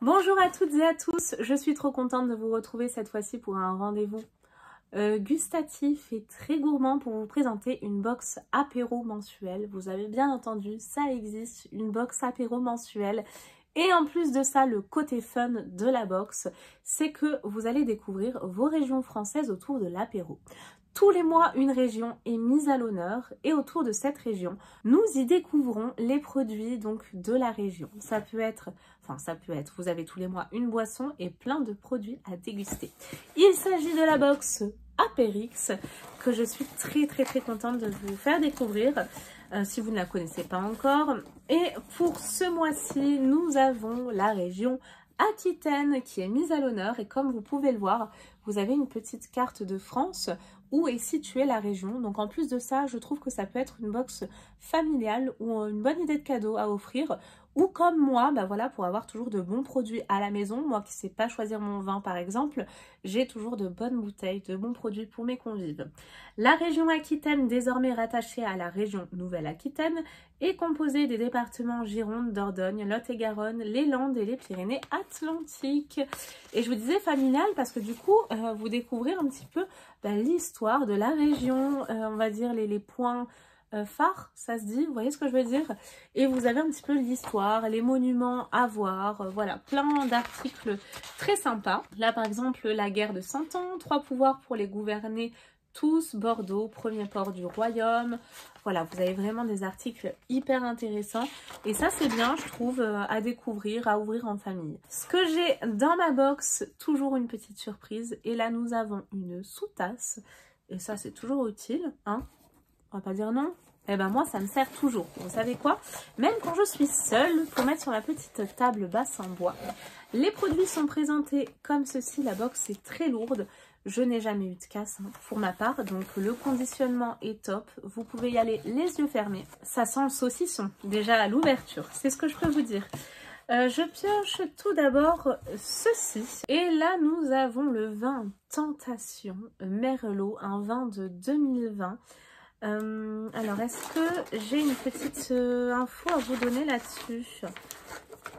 Bonjour à toutes et à tous, je suis trop contente de vous retrouver cette fois-ci pour un rendez-vous gustatif et très gourmand pour vous présenter une box apéro mensuelle. Vous avez bien entendu, ça existe, une box apéro mensuelle. Et en plus de ça, le côté fun de la box, c'est que vous allez découvrir vos régions françaises autour de l'apéro. Tous les mois, une région est mise à l'honneur et autour de cette région, nous y découvrons les produits donc de la région. Ça peut être, vous avez tous les mois une boisson et plein de produits à déguster. Il s'agit de la box Apérix que je suis très contente de vous faire découvrir si vous ne la connaissez pas encore. Et pour ce mois-ci, nous avons la région Aquitaine qui est mise à l'honneur et comme vous pouvez le voir, vous avez une petite carte de France où est située la région. Donc en plus de ça, je trouve que ça peut être une box familiale ou une bonne idée de cadeau à offrir. Ou comme moi, bah voilà, pour avoir toujours de bons produits à la maison. Moi qui ne sais pas choisir mon vin par exemple, j'ai toujours de bonnes bouteilles, de bons produits pour mes convives. La région Aquitaine, désormais rattachée à la région Nouvelle-Aquitaine, est composée des départements Gironde, Dordogne, Lot-et-Garonne, les Landes et les Pyrénées-Atlantiques. Et je vous disais familial parce que du coup, vous découvrez un petit peu l'histoire de la région, on va dire les points phares, ça se dit, vous voyez ce que je veux dire? Et vous avez un petit peu l'histoire, les monuments à voir, voilà, plein d'articles très sympas. Là par exemple, la guerre de 100 ans, 3 pouvoirs pour les gouverner tous, Bordeaux, premier port du royaume. Voilà, vous avez vraiment des articles hyper intéressants. Et ça, c'est bien, je trouve, à découvrir, à ouvrir en famille. Ce que j'ai dans ma box, toujours une petite surprise. Et là, nous avons une sous-tasse. Et ça, c'est toujours utile, hein. On va pas dire non. Eh ben moi, ça me sert toujours. Vous savez quoi? Même quand je suis seule, pour mettre sur ma petite table basse en bois. Les produits sont présentés comme ceci. La box est très lourde. Je n'ai jamais eu de casse pour ma part, donc le conditionnement est top. Vous pouvez y aller les yeux fermés. Ça sent le saucisson, déjà à l'ouverture, c'est ce que je peux vous dire. Je pioche tout d'abord ceci. Et là, nous avons le vin Tentation Merlot, un vin de 2020. Alors, est-ce que j'ai une petite info à vous donner là-dessus?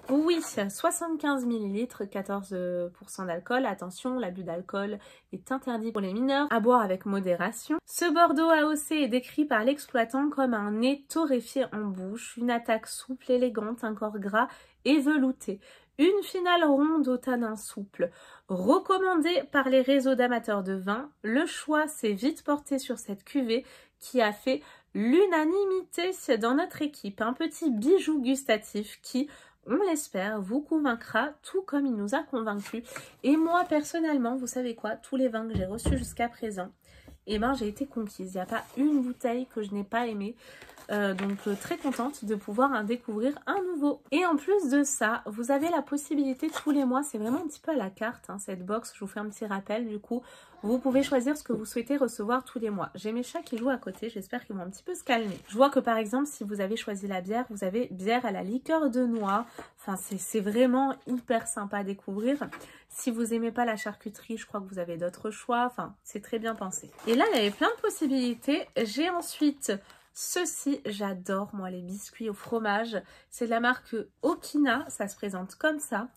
Oui, 75 ml, 14% d'alcool. Attention, l'abus d'alcool est interdit pour les mineurs, à boire avec modération. Ce Bordeaux AOC est décrit par l'exploitant comme un nez torréfié en bouche, une attaque souple, élégante, un corps gras et velouté. Une finale ronde au tanin souple. Recommandé par les réseaux d'amateurs de vin, le choix s'est vite porté sur cette cuvée qui a fait l'unanimité dans notre équipe. Un petit bijou gustatif qui, on l'espère, vous convaincra tout comme il nous a convaincus. Et moi, personnellement, vous savez quoi? Tous les vins que j'ai reçus jusqu'à présent, eh ben, j'ai été conquise. Il n'y a pas une bouteille que je n'ai pas aimée. Donc très contente de pouvoir en découvrir un nouveau. Et en plus de ça, vous avez la possibilité tous les mois, c'est vraiment un petit peu à la carte, hein, cette box, je vous fais un petit rappel du coup. Vous pouvez choisir ce que vous souhaitez recevoir tous les mois. J'ai mes chats qui jouent à côté, j'espère qu'ils vont un petit peu se calmer. Je vois que par exemple, si vous avez choisi la bière, vous avez bière à la liqueur de noix. Enfin, c'est vraiment hyper sympa à découvrir. Si vous n'aimez pas la charcuterie, je crois que vous avez d'autres choix. Enfin, c'est très bien pensé. Et là, il y avait plein de possibilités. J'ai ensuite ceci, j'adore moi les biscuits au fromage. C'est de la marque Okina, ça se présente comme ça.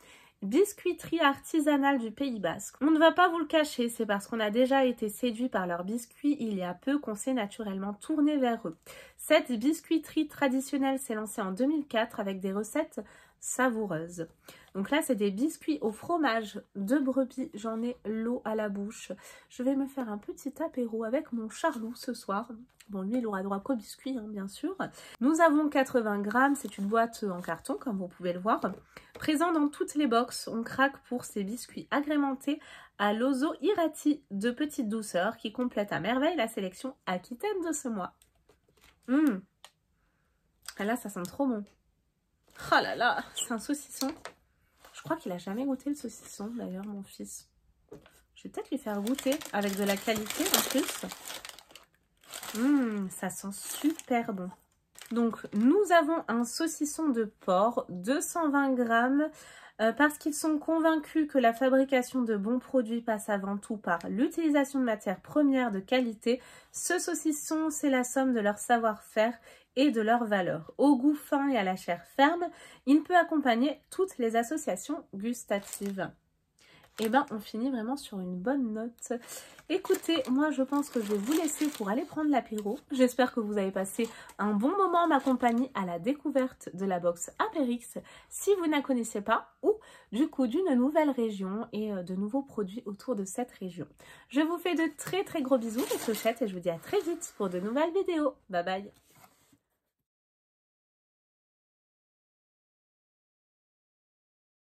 Biscuiterie artisanale du Pays Basque. On ne va pas vous le cacher, c'est parce qu'on a déjà été séduit par leurs biscuits il y a peu qu'on s'est naturellement tourné vers eux. Cette biscuiterie traditionnelle s'est lancée en 2004 avec des recettes savoureuses. Donc là, c'est des biscuits au fromage de brebis. J'en ai l'eau à la bouche. Je vais me faire un petit apéro avec mon Charlot ce soir. Bon, lui, il aura droit qu'aux biscuits, hein, bien sûr. Nous avons 80 grammes. C'est une boîte en carton, comme vous pouvez le voir. Présent dans toutes les boxes, on craque pour ces biscuits agrémentés à l'ozo irati de petite douceur qui complète à merveille la sélection aquitaine de ce mois. Et là, ça sent trop bon. Oh là là, c'est un saucisson. Je crois qu'il a jamais goûté le saucisson, d'ailleurs, mon fils. Je vais peut-être lui faire goûter avec de la qualité en plus. Ça sent super bon. Donc, nous avons un saucisson de porc, 220 grammes, parce qu'ils sont convaincus que la fabrication de bons produits passe avant tout par l'utilisation de matières premières de qualité. Ce saucisson, c'est la somme de leur savoir-faire et de leurs valeurs. Au goût fin et à la chair ferme, il peut accompagner toutes les associations gustatives. Et ben on finit vraiment sur une bonne note. Écoutez, moi je pense que je vais vous laisser pour aller prendre l'apéro. J'espère que vous avez passé un bon moment en ma compagnie à la découverte de la box Apérix. Si vous ne la connaissez pas, ou du coup d'une nouvelle région et de nouveaux produits autour de cette région. Je vous fais de très gros bisous les clochettes et je vous dis à très vite pour de nouvelles vidéos. Bye bye.